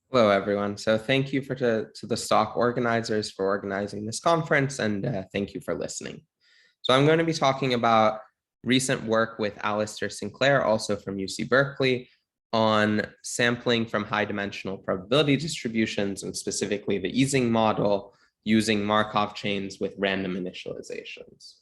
Hello, everyone. So thank you to the STOC organizers for organizing this conference, and thank you for listening. So I'm going to be talking about recent work with Alistair Sinclair, also from UC Berkeley, on sampling from high-dimensional probability distributions, and specifically the Ising model using Markov chains with random initializations.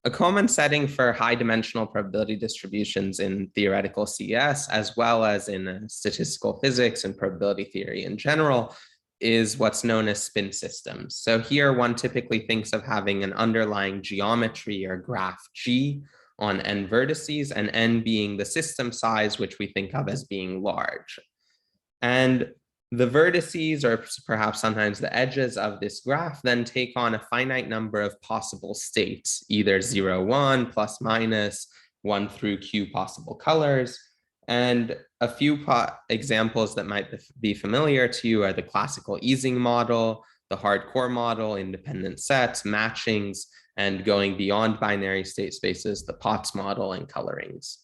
A common setting for high-dimensional probability distributions in theoretical CS, as well as in statistical physics and probability theory in general, is what's known as spin systems. So here one typically thinks of having an underlying geometry or graph G on n vertices, and n being the system size, which we think of as being large. And the vertices, or perhaps sometimes the edges of this graph, then take on a finite number of possible states, either 0, 1, plus minus, 1 through q possible colors. And a few examples that might be familiar to you are the classical Ising model, the hardcore model, independent sets, matchings, and going beyond binary state spaces, the Potts model and colorings.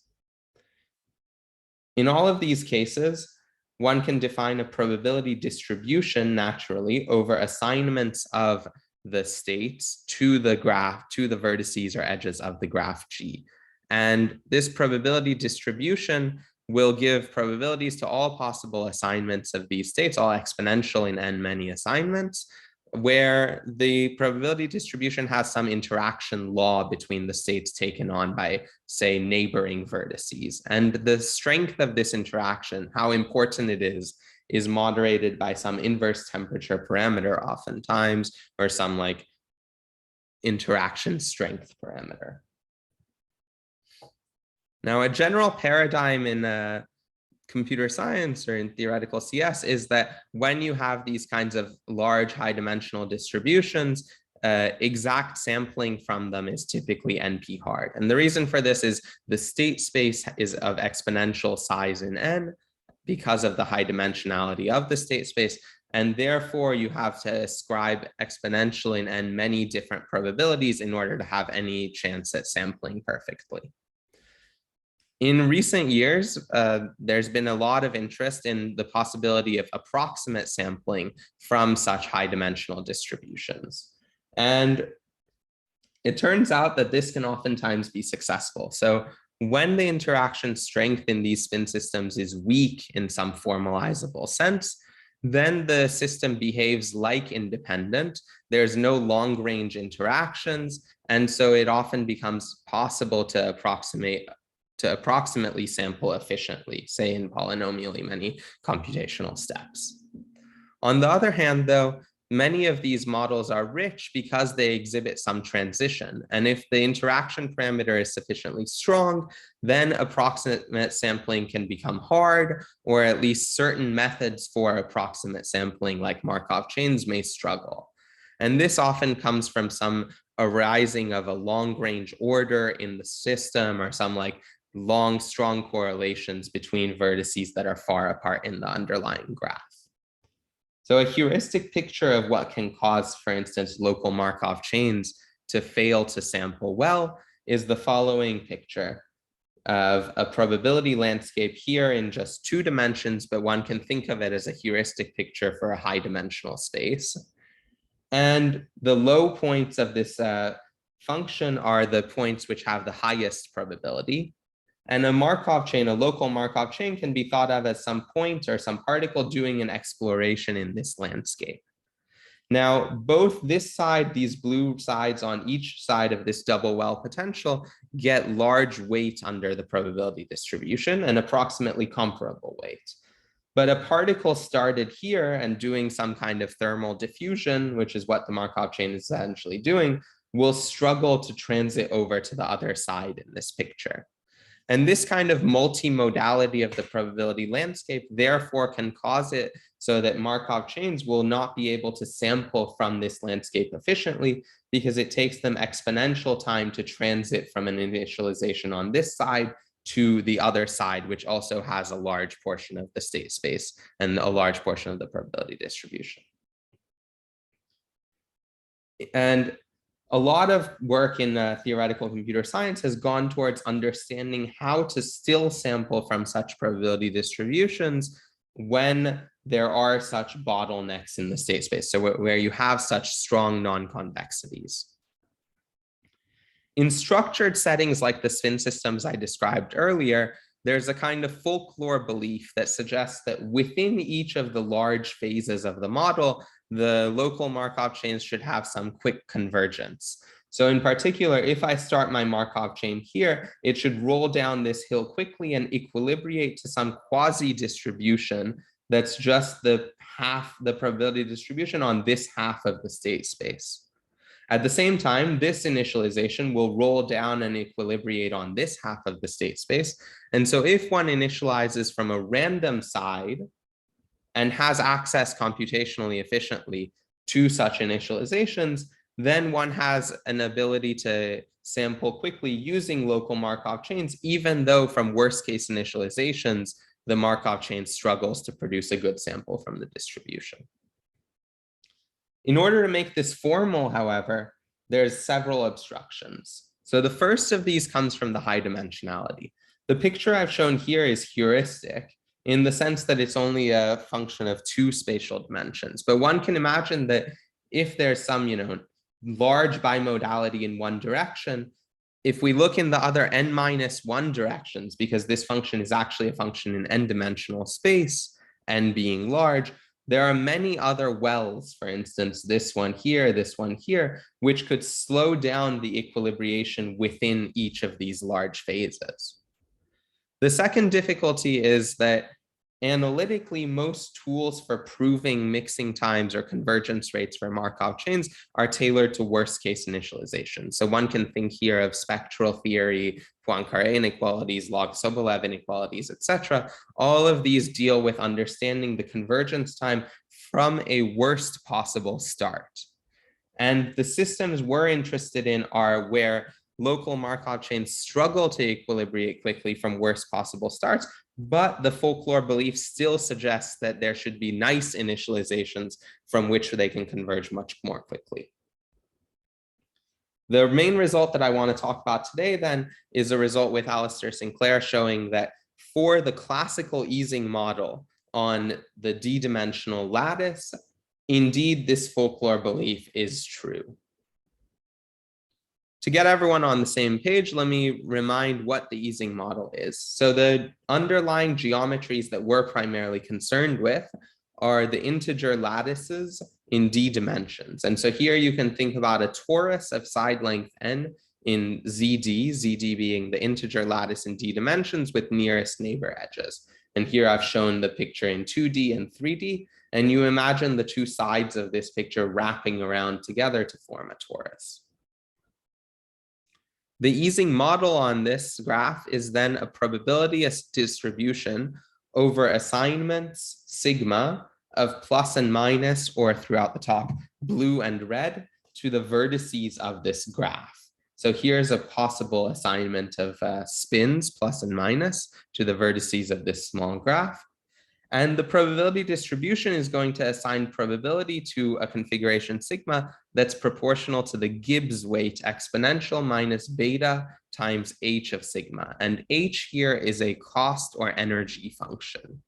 In all of these cases, one can define a probability distribution naturally over assignments of the states to the graph, to the vertices or edges of the graph G. And this probability distribution will give probabilities to all possible assignments of these states, all exponential in n many assignments, where the probability distribution has some interaction law between the states taken on by, say, neighboring vertices. And the strength of this interaction, how important it is moderated by some inverse temperature parameter oftentimes, or some like interaction strength parameter. Now, a general paradigm in computer science or in theoretical CS is that when you have these kinds of large high-dimensional distributions, exact sampling from them is typically NP hard. And the reason for this is the state space is of exponential size in n because of the high dimensionality of the state space. And therefore, you have to ascribe exponential in n many different probabilities in order to have any chance at sampling perfectly. In recent years, there's been a lot of interest in the possibility of approximate sampling from such high-dimensional distributions. And it turns out that this can oftentimes be successful. So when the interaction strength in these spin systems is weak in some formalizable sense, then the system behaves like independent. There's no long-range interactions, and so it often becomes possible to approximately sample efficiently, say in polynomially many computational steps. On the other hand, though, many of these models are rich because they exhibit some transition. And if the interaction parameter is sufficiently strong, then approximate sampling can become hard, or at least certain methods for approximate sampling like Markov chains may struggle. And this often comes from some arising of a long-range order in the system, or some like long, strong correlations between vertices that are far apart in the underlying graph. So a heuristic picture of what can cause, for instance, local Markov chains to fail to sample well is the following picture of a probability landscape here in just 2 dimensions, but one can think of it as a heuristic picture for a high-dimensional space. And the low points of this function are the points which have the highest probability. And a Markov chain, a local Markov chain, can be thought of as some point or some particle doing an exploration in this landscape. Now, both this side, these blue sides on each side of this double well potential get large weight under the probability distribution, an approximately comparable weight. But a particle started here and doing some kind of thermal diffusion, which is what the Markov chain is essentially doing, will struggle to transit over to the other side in this picture. And this kind of multimodality of the probability landscape therefore can cause it so that Markov chains will not be able to sample from this landscape efficiently because it takes them exponential time to transit from an initialization on this side to the other side, which also has a large portion of the state space and a large portion of the probability distribution. And a lot of work in theoretical computer science has gone towards understanding how to still sample from such probability distributions when there are such bottlenecks in the state space, so where you have such strong non-convexities. In structured settings like the spin systems I described earlier, there's a kind of folklore belief that suggests that within each of the large phases of the model, the local Markov chains should have some quick convergence. So in particular, if I start my Markov chain here, it should roll down this hill quickly and equilibrate to some quasi-distribution that's just the probability distribution on this half of the state space. At the same time, this initialization will roll down and equilibrate on this half of the state space. And so if one initializes from a random side and has access computationally efficiently to such initializations, then one has an ability to sample quickly using local Markov chains, even though from worst case initializations, the Markov chain struggles to produce a good sample from the distribution. In order to make this formal, however, there's several obstructions. So the first of these comes from the high dimensionality. The picture I've shown here is heuristic in the sense that it's only a function of 2 spatial dimensions. But one can imagine that if there's some, large bimodality in one direction, if we look in the other n-1 directions, because this function is actually a function in n-dimensional space, n being large, there are many other wells, for instance, this one here, which could slow down the equilibration within each of these large phases. The second difficulty is that analytically, most tools for proving mixing times or convergence rates for Markov chains are tailored to worst case initialization. So one can think here of spectral theory, Poincare inequalities, log Sobolev inequalities, etc. All of these deal with understanding the convergence time from a worst possible start. And the systems we're interested in are where local Markov chains struggle to equilibrate quickly from worst possible starts, but the folklore belief still suggests that there should be nice initializations from which they can converge much more quickly. The main result that I want to talk about today then is a result with Alistair Sinclair showing that for the classical Ising model on the d-dimensional lattice, indeed this folklore belief is true. To get everyone on the same page, let me remind what the Ising model is. So the underlying geometries that we're primarily concerned with are the integer lattices in d dimensions. And so here you can think about a torus of side length n in zd being the integer lattice in d dimensions with nearest neighbor edges. And here I've shown the picture in 2D and 3D, and you imagine the two sides of this picture wrapping around together to form a torus. The Ising model on this graph is then a probability distribution over assignments sigma of plus and minus, or throughout the talk, blue and red, to the vertices of this graph. So here's a possible assignment of spins, plus and minus, to the vertices of this small graph. And the probability distribution is going to assign probability to a configuration sigma that's proportional to the Gibbs weight exponential minus beta times h of sigma. And h here is a cost or energy function.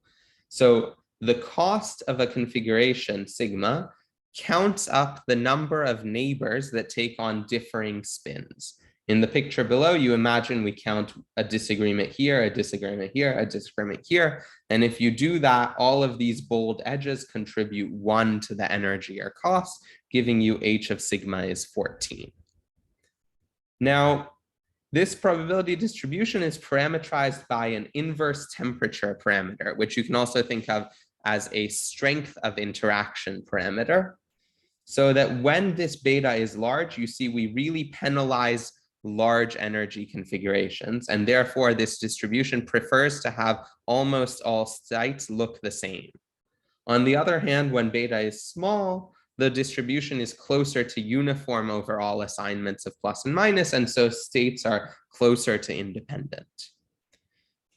So the cost of a configuration sigma counts up the number of neighbors that take on differing spins. In the picture below, you imagine we count a disagreement here, a disagreement here, a disagreement here. And if you do that, all of these bold edges contribute 1 to the energy or cost, giving you h of sigma is 14. Now, this probability distribution is parameterized by an inverse temperature parameter, which you can also think of as a strength of interaction parameter. So that when this beta is large, you see we really penalize large energy configurations, and therefore this distribution prefers to have almost all sites look the same. On the other hand, when beta is small, the distribution is closer to uniform over all assignments of plus and minus, and so states are closer to independent.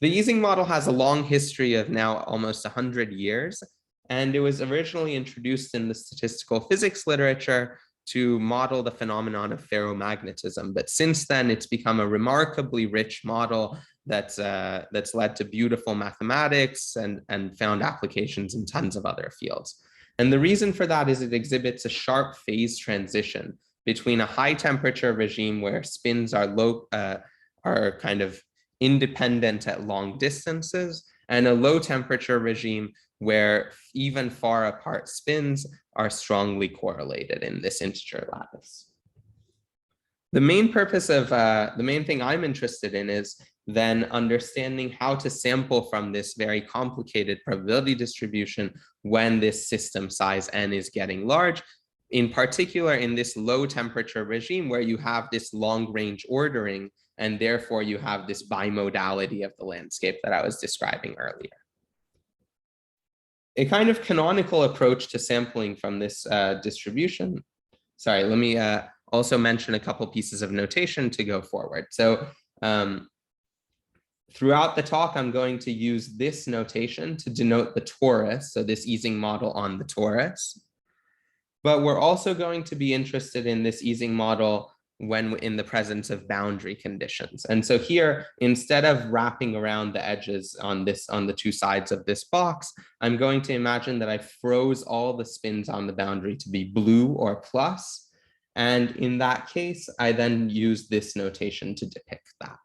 The Ising model has a long history of now almost 100 years, and it was originally introduced in the statistical physics literature to model the phenomenon of ferromagnetism. But since then, it's become a remarkably rich model that's led to beautiful mathematics and found applications in tons of other fields. And the reason for that is it exhibits a sharp phase transition between a high temperature regime where spins are are kind of independent at long distances, and a low temperature regime where even far apart spins are strongly correlated in this integer lattice. The main purpose of the main thing I'm interested in is then understanding how to sample from this very complicated probability distribution when this system size n is getting large, in particular in this low temperature regime where you have this long range ordering and therefore you have this bimodality of the landscape that I was describing earlier. A kind of canonical approach to sampling from this distribution. Sorry, let me also mention a couple pieces of notation to go forward. So throughout the talk, I'm going to use this notation to denote the torus, so this Ising model on the torus. But we're also going to be interested in this Ising model when in the presence of boundary conditions. And so here, instead of wrapping around the edges on the two sides of this box, I'm going to imagine that I froze all the spins on the boundary to be blue or plus. And in that case, I then use this notation to depict that.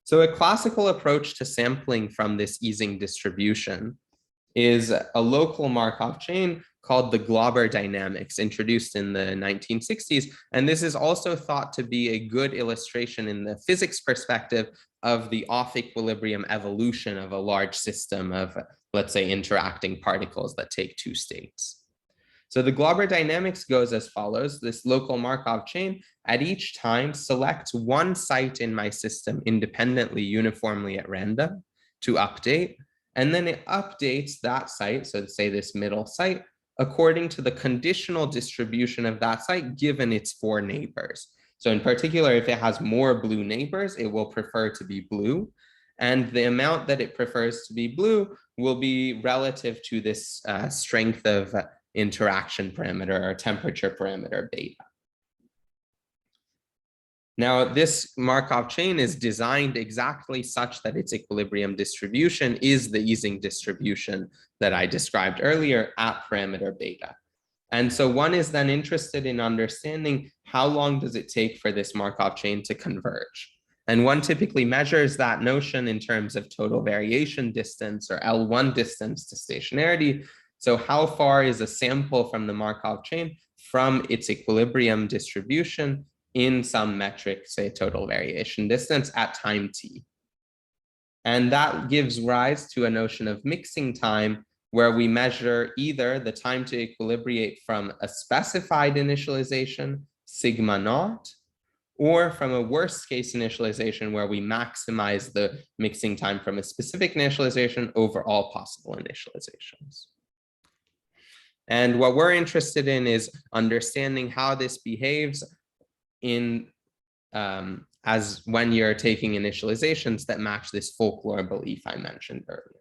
So a classical approach to sampling from this Ising distribution is a local Markov chain called the Glauber dynamics, introduced in the 1960s. And this is also thought to be a good illustration in the physics perspective of the off-equilibrium evolution of a large system of, let's say, interacting particles that take two states. So the Glauber dynamics goes as follows. This local Markov chain at each time selects one site in my system independently, uniformly at random to update. And then it updates that site, so say this middle site, according to the conditional distribution of that site given its 4 neighbors. So in particular, if it has more blue neighbors, it will prefer to be blue. And the amount that it prefers to be blue will be relative to this strength of interaction parameter or temperature parameter beta. Now, this Markov chain is designed exactly such that its equilibrium distribution is the Ising distribution that I described earlier at parameter beta. And so one is then interested in understanding how long does it take for this Markov chain to converge. And one typically measures that notion in terms of total variation distance or L1 distance to stationarity. So how far is a sample from the Markov chain from its equilibrium distribution in some metric, say total variation distance at time t. And that gives rise to a notion of mixing time, where we measure either the time to equilibrate from a specified initialization, sigma naught, or from a worst case initialization where we maximize the mixing time from a specific initialization over all possible initializations. And what we're interested in is understanding how this behaves in as when you're taking initializations that match this folklore belief I mentioned earlier.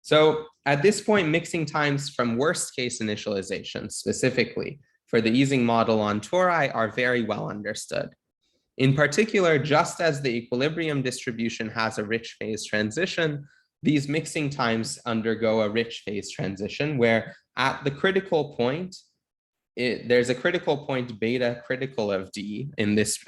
So at this point, mixing times from worst case initializations specifically for the Ising model on tori are very well understood. In particular, just as the equilibrium distribution has a rich phase transition, these mixing times undergo a rich phase transition where at the critical point, there's a critical point beta critical of D in this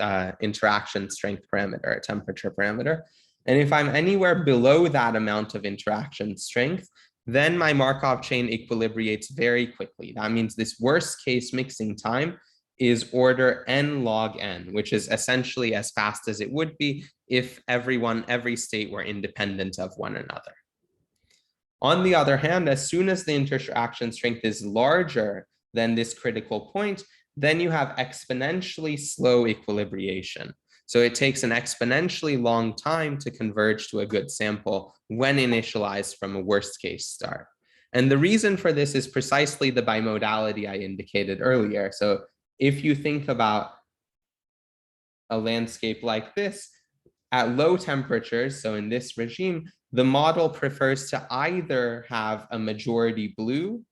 interaction strength parameter, a temperature parameter. And if I'm anywhere below that amount of interaction strength, then my Markov chain equilibrates very quickly. That means this worst case mixing time is order n log n, which is essentially as fast as it would be if every state were independent of one another. On the other hand, as soon as the interaction strength is larger than this critical point, then you have exponentially slow equilibration. So it takes an exponentially long time to converge to a good sample when initialized from a worst case start. And the reason for this is precisely the bimodality I indicated earlier. So if you think about a landscape like this, at low temperatures, so in this regime, the model prefers to either have a majority blue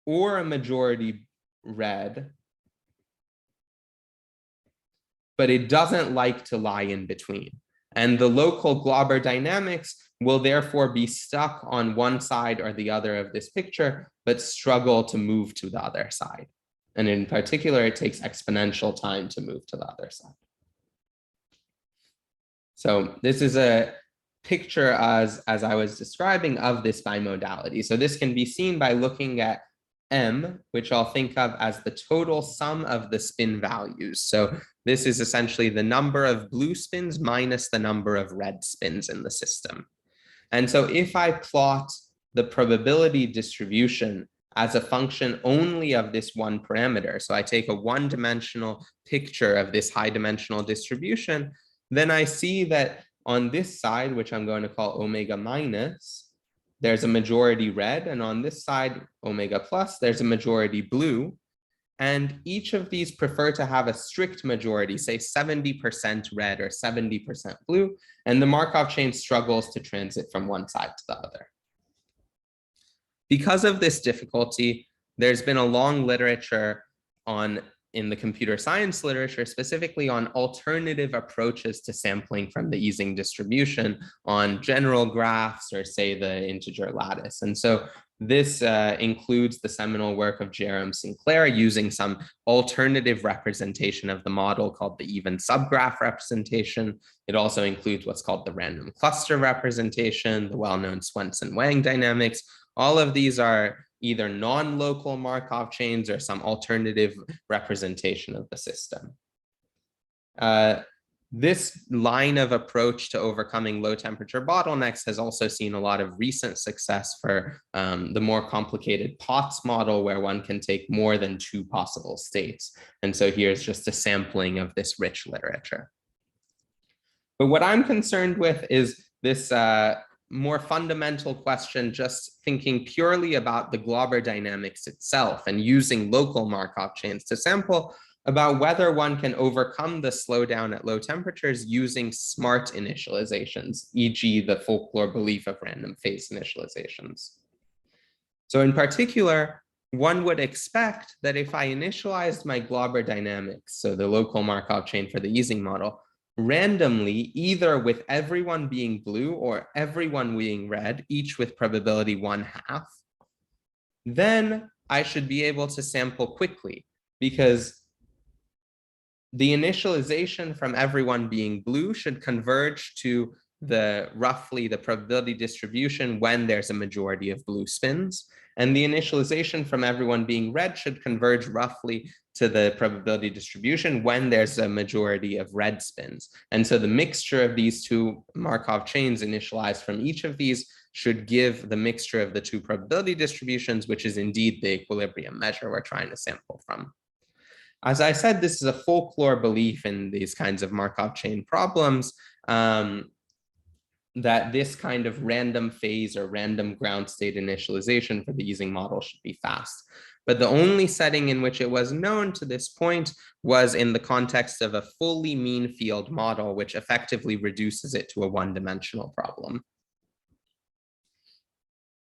or a majority red but it doesn't like to lie in between. And the local Glauber dynamics will therefore be stuck on one side or the other of this picture, but struggle to move to the other side. And in particular, it takes exponential time to move to the other side. So this is a picture as I was describing of this bimodality. So this can be seen by looking at M, which I'll think of as the total sum of the spin values. So this is essentially the number of blue spins minus the number of red spins in the system. And so if I plot the probability distribution as a function only of this one parameter, so I take a one-dimensional picture of this high-dimensional distribution, then I see that on this side, which I'm going to call omega minus, there's a majority red, and on this side, omega plus, there's a majority blue. And each of these prefer to have a strict majority, say 70% red or 70% blue, and the Markov chain struggles to transit from one side to the other. Because of this difficulty, there's been a long literature in the computer science literature, specifically on alternative approaches to sampling from the Ising distribution on general graphs or say the integer lattice. And so this includes the seminal work of Jerome Sinclair using some alternative representation of the model called the even subgraph representation. It also includes what's called the random cluster representation, the well-known Swenson-Wang dynamics. All of these are either non-local Markov chains or some alternative representation of the system. This line of approach to overcoming low temperature bottlenecks has also seen a lot of recent success for the more complicated Potts model, where one can take more than two possible states. And so here's just a sampling of this rich literature. But what I'm concerned with is this more fundamental question, just thinking purely about the Glauber dynamics itself and using local Markov chains to sample, about whether one can overcome the slowdown at low temperatures using smart initializations, e.g. the folklore belief of random phase initializations. So in particular, one would expect that if I initialized my Glauber dynamics, so the local Markov chain for the Ising model, randomly, either with everyone being blue or everyone being red, each with probability 1/2, then I should be able to sample quickly, because the initialization from everyone being blue should converge to roughly the probability distribution when there's a majority of blue spins. And the initialization from everyone being red should converge roughly to the probability distribution when there's a majority of red spins. And so the mixture of these two Markov chains initialized from each of these should give the mixture of the two probability distributions, which is indeed the equilibrium measure we're trying to sample from. As I said, this is a folklore belief in these kinds of Markov chain problems, that this kind of random phase or random ground state initialization for the Ising model should be fast. But the only setting in which it was known to this point was in the context of a fully mean field model, which effectively reduces it to a one-dimensional problem.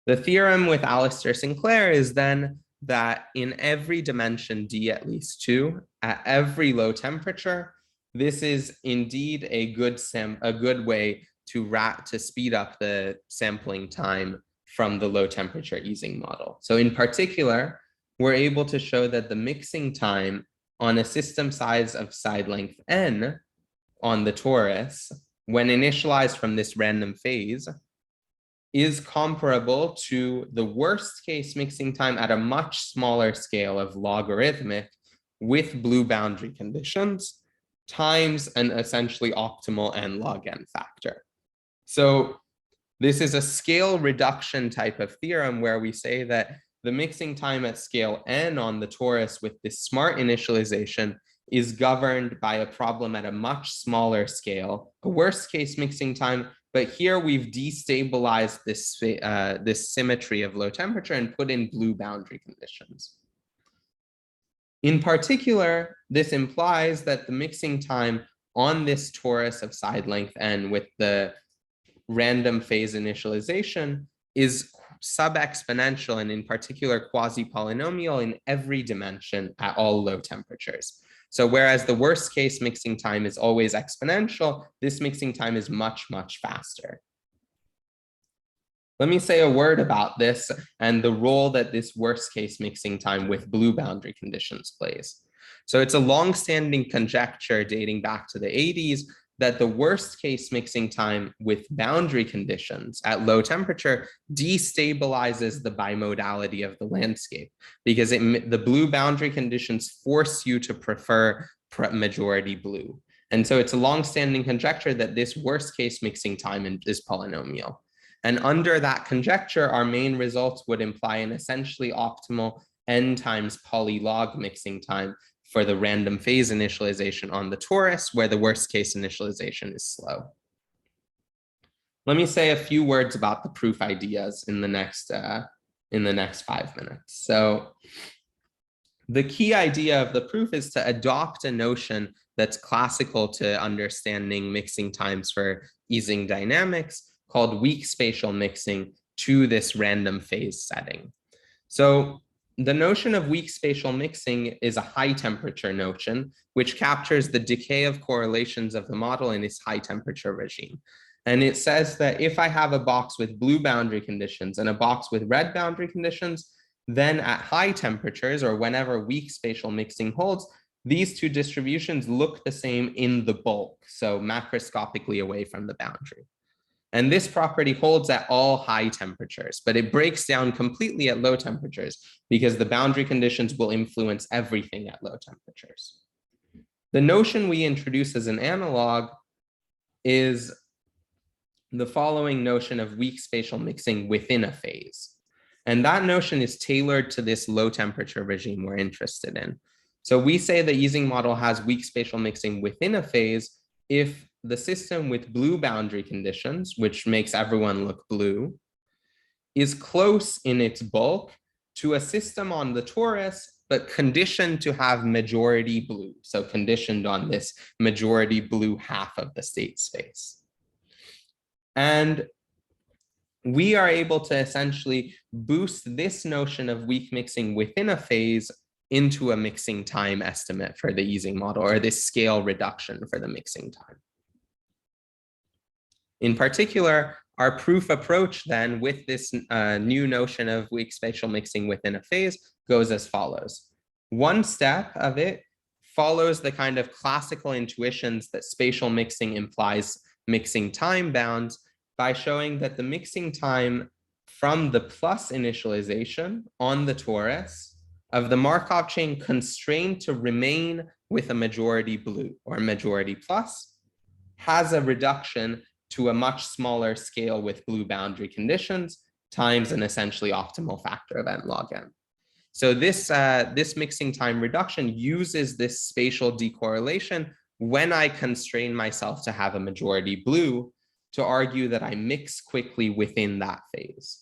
The theorem with Alistair Sinclair is then that in every dimension d at least 2, at every low temperature, this is indeed a good way to speed up the sampling time from the low temperature Ising model. So in particular, we're able to show that the mixing time on a system size of side length n on the torus, when initialized from this random phase, is comparable to the worst case mixing time at a much smaller scale of logarithmic with blue boundary conditions times an essentially optimal n log n factor. So this is a scale reduction type of theorem where we say that the mixing time at scale n on the torus with this smart initialization is governed by a problem at a much smaller scale, a worst case mixing time. But here we've destabilized this symmetry of low temperature and put in blue boundary conditions. In particular, this implies that the mixing time on this torus of side length n with the random phase initialization is sub-exponential and in particular quasi-polynomial in every dimension at all low temperatures. So whereas the worst case mixing time is always exponential, this mixing time is much, much faster. Let me say a word about this and the role that this worst case mixing time with blue boundary conditions plays. So it's a long-standing conjecture dating back to the 80s that the worst case mixing time with boundary conditions at low temperature destabilizes the bimodality of the landscape because the blue boundary conditions force you to prefer majority blue. And so it's a long-standing conjecture that this worst case mixing time is polynomial. And under that conjecture, our main results would imply an essentially optimal n times polylog mixing time for the random phase initialization on the torus, where the worst case initialization is slow. Let me say a few words about the proof ideas in the next 5 minutes. So the key idea of the proof is to adopt a notion that's classical to understanding mixing times for Ising dynamics, called weak spatial mixing, to this random phase setting. So the notion of weak spatial mixing is a high temperature notion, which captures the decay of correlations of the model in its high temperature regime. And it says that if I have a box with blue boundary conditions and a box with red boundary conditions, then at high temperatures, or whenever weak spatial mixing holds, these two distributions look the same in the bulk, so macroscopically away from the boundary. And this property holds at all high temperatures, but it breaks down completely at low temperatures because the boundary conditions will influence everything at low temperatures. The notion we introduce as an analog is the following notion of weak spatial mixing within a phase. And that notion is tailored to this low temperature regime we're interested in. So we say the Ising model has weak spatial mixing within a phase if the system with blue boundary conditions, which makes everyone look blue, is close in its bulk to a system on the torus, but conditioned to have majority blue. So conditioned on this majority blue half of the state space. And we are able to essentially boost this notion of weak mixing within a phase into a mixing time estimate for the Ising model, or this scale reduction for the mixing time. In particular, our proof approach then with this new notion of weak spatial mixing within a phase goes as follows. One step of it follows the kind of classical intuitions that spatial mixing implies mixing time bounds by showing that the mixing time from the plus initialization on the torus of the Markov chain constrained to remain with a majority blue or majority plus has a reduction to a much smaller scale with blue boundary conditions times an essentially optimal factor of n log n. So this mixing time reduction uses this spatial decorrelation when I constrain myself to have a majority blue to argue that I mix quickly within that phase.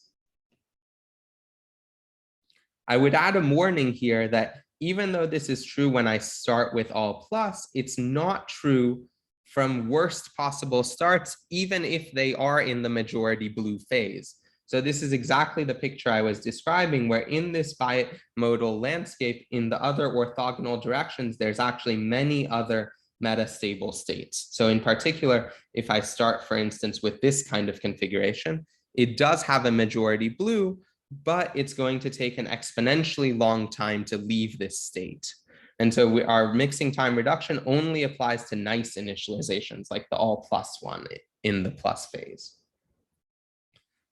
I would add a warning here that even though this is true when I start with all plus, it's not true from worst possible starts, even if they are in the majority blue phase. So this is exactly the picture I was describing, where in this bimodal landscape, in the other orthogonal directions, there's actually many other metastable states. So in particular, if I start, for instance, with this kind of configuration, it does have a majority blue, but it's going to take an exponentially long time to leave this state. And so our mixing time reduction only applies to nice initializations, like the all plus one in the plus phase.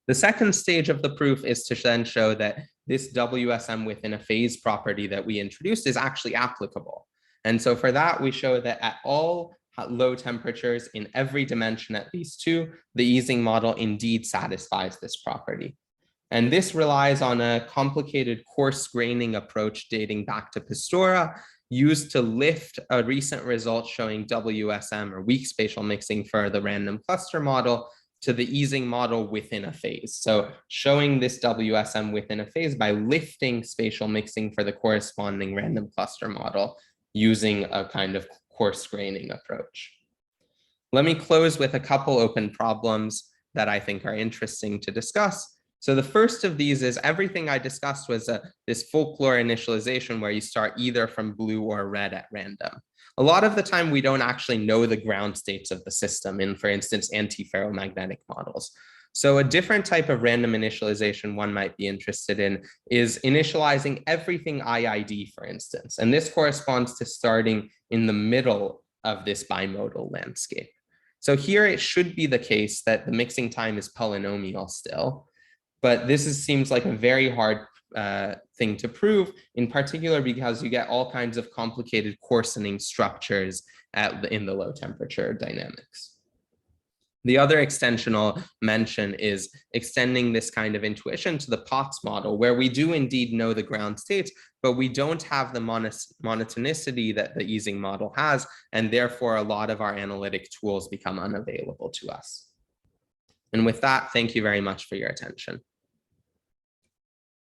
The second stage of the proof is to then show that this WSM within a phase property that we introduced is actually applicable. And so for that, we show that at all low temperatures in every dimension at least 2, the Ising model indeed satisfies this property. And this relies on a complicated coarse graining approach dating back to Pistora, used to lift a recent result showing WSM or weak spatial mixing for the random cluster model to the Ising model within a phase. So showing this WSM within a phase by lifting spatial mixing for the corresponding random cluster model using a kind of coarse graining approach. Let me close with a couple open problems that I think are interesting to discuss. So the first of these is everything I discussed was this folklore initialization where you start either from blue or red at random. A lot of the time, we don't actually know the ground states of the system in, for instance, antiferromagnetic models. So a different type of random initialization one might be interested in is initializing everything IID, for instance. And this corresponds to starting in the middle of this bimodal landscape. So here it should be the case that the mixing time is polynomial still, but seems like a very hard thing to prove, in particular because you get all kinds of complicated coarsening structures in the low temperature dynamics. The other extension I'll mention is extending this kind of intuition to the Potts model, where we do indeed know the ground states, but we don't have the monotonicity that the Ising model has, and therefore a lot of our analytic tools become unavailable to us. And with that, thank you very much for your attention.